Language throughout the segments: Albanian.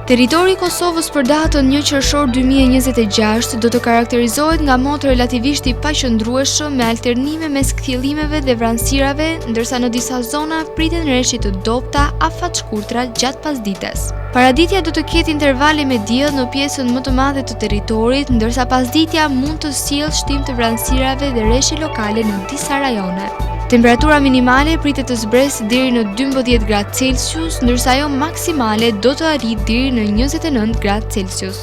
Territori i Kosovës për datën 1 qershor 2026 do të karakterizohet nga moto relativisht i paqëndrueshëm me alternime mes kthjellimeve dhe vranësirave, ndërsa në disa zona priten rreshti të dobta afat-shkurtra gjatë pasdites. Paraditja do të ketë intervale me diell në pjesën më të madhe të territorit, ndërsa pasditja mund të sjellë shtim të vranësirave dhe rreshti lokale në disa rajone. Temperatura minimale pritet të zbresë deri në 12 gradë Celsius, ndërsa ajo maksimale do të arrijë deri në 29 gradë Celsius.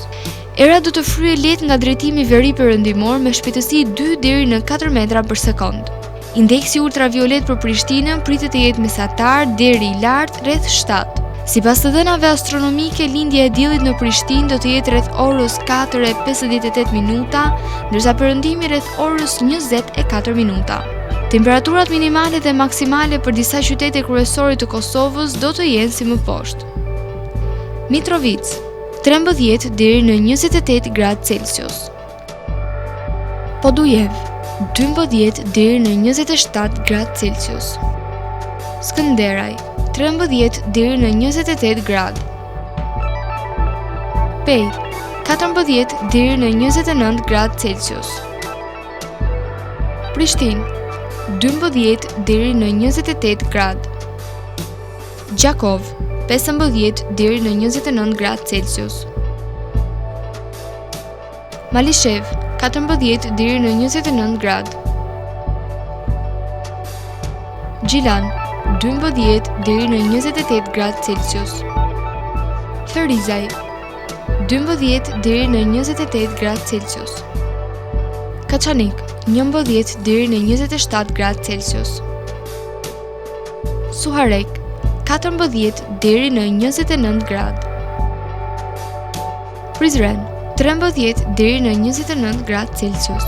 Era do të fryhej lehtë nga drejtimi veri-perëndimor me shpejtësi 2 deri në 4 metra për sekond. Indeksi ultraviolet për Prishtinën pritet të jetë mesatar deri i lartë rreth 7. Sipas të dhënave astronomike, lindja e diellit në Prishtinë do të jetë rreth orës 4:58 minuta, ndërsa perëndimi rreth orës 20:04 minuta. Temperaturat minimale dhe maksimale për disa qytete kryesore të Kosovës do të jenë si më poshtë. Mitrovica, 13 deri në 28 gradë Celsius. Podujev, 12 deri në 27 gradë Celsius. Skënderaj, 13 deri në 28 gradë. Pej, 14 deri në 29 gradë Celsius. Prishtinë, 12 deri në 28 gradë. Gjakov, 15 deri në 29 gradë Celsius. Malishev, 14 deri në 29 gradë. Gjilan, 12 deri në 28 gradë Celsius. Therizaj, 12 deri në 28 gradë Celsius. Kaçanik, 11 deri në 27 gradë Celsius. Suharek, 14 deri në 29 gradë. Prizren, 13 deri në 29 gradë Celsius.